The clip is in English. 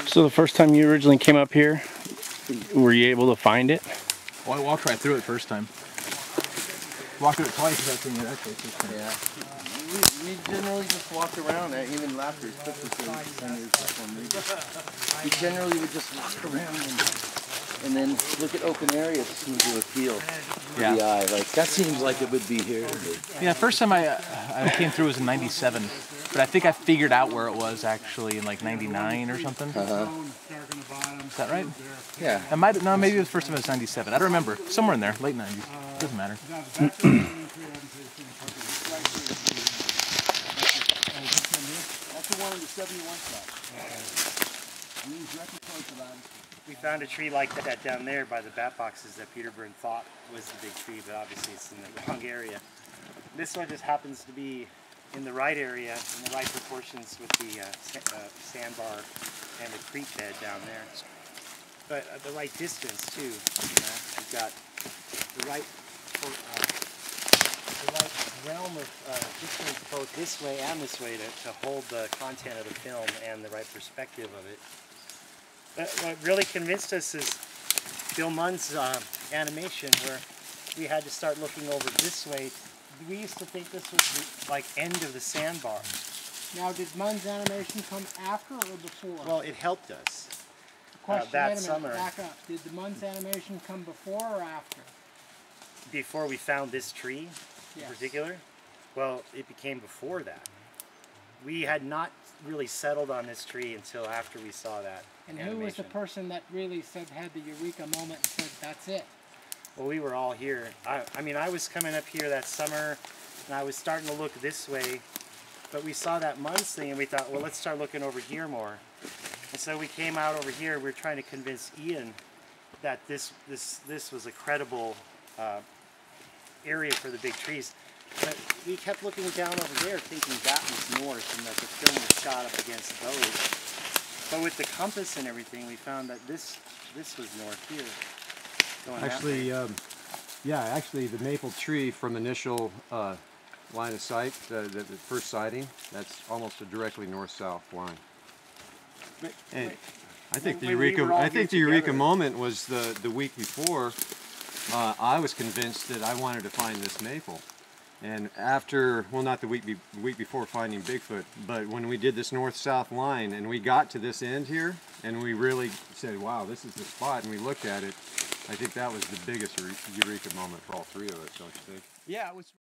So the first time you originally came up here, were you able to find it? Well, I walked right through it first time. Walked through it twice without seeing it actually. Yeah. We generally just walk around, even after it's we generally would just walk around and then look at open areas that seem to appeal to the eye. Like, that seems like it would be here. Yeah, first time I came through was in '97, but I think I figured out where it was actually in like '99 or something. Is that right? Yeah. No, maybe it was the first time it was '97. I don't remember. Somewhere in there, late '90s. Doesn't matter. We found a tree like that down there by the bat boxes that Peter Byrne thought was the big tree, but obviously it's in the wrong area. This one just happens to be in the right area, in the right proportions with the sandbar and the creek bed down there. But at the right distance too. You've got the right realm of distance both this way and this way to hold the content of the film and the right perspective of it. But what really convinced us is Bill Munn's animation, where we had to start looking over this way. We used to think this was the like end of the sandbar. Now, did Munn's animation come after or before? Well, it helped us. Question, that wait a minute, summer. back up. Did the Munn's animation come before or after? Before we found this tree in particular? Well, it became before that. We had not really settled on this tree until after we saw that animation. Who was the person that really had the eureka moment and said, that's it? Well, we were all here. I mean, I was coming up here that summer, and I was starting to look this way, but we saw that Munn's thing, and we thought, well, let's start looking over here more. And so we came out over here. We were trying to convince Ian that this was a credible area for the big trees. But we kept looking down over there, thinking that was north, and that the film was shot up against those. But with the compass and everything, we found that this was north here. Actually, actually, the maple tree from initial line of sight, the first sighting, that's almost a directly north-south line. And I think the eureka moment was the week before. I was convinced that I wanted to find this maple, and after, well, not the week before finding Bigfoot, but when we did this north-south line and we got to this end here, and we really said, "Wow, this is the spot," and we looked at it. I think that was the biggest eureka moment for all three of us, don't you think? Yeah, it was.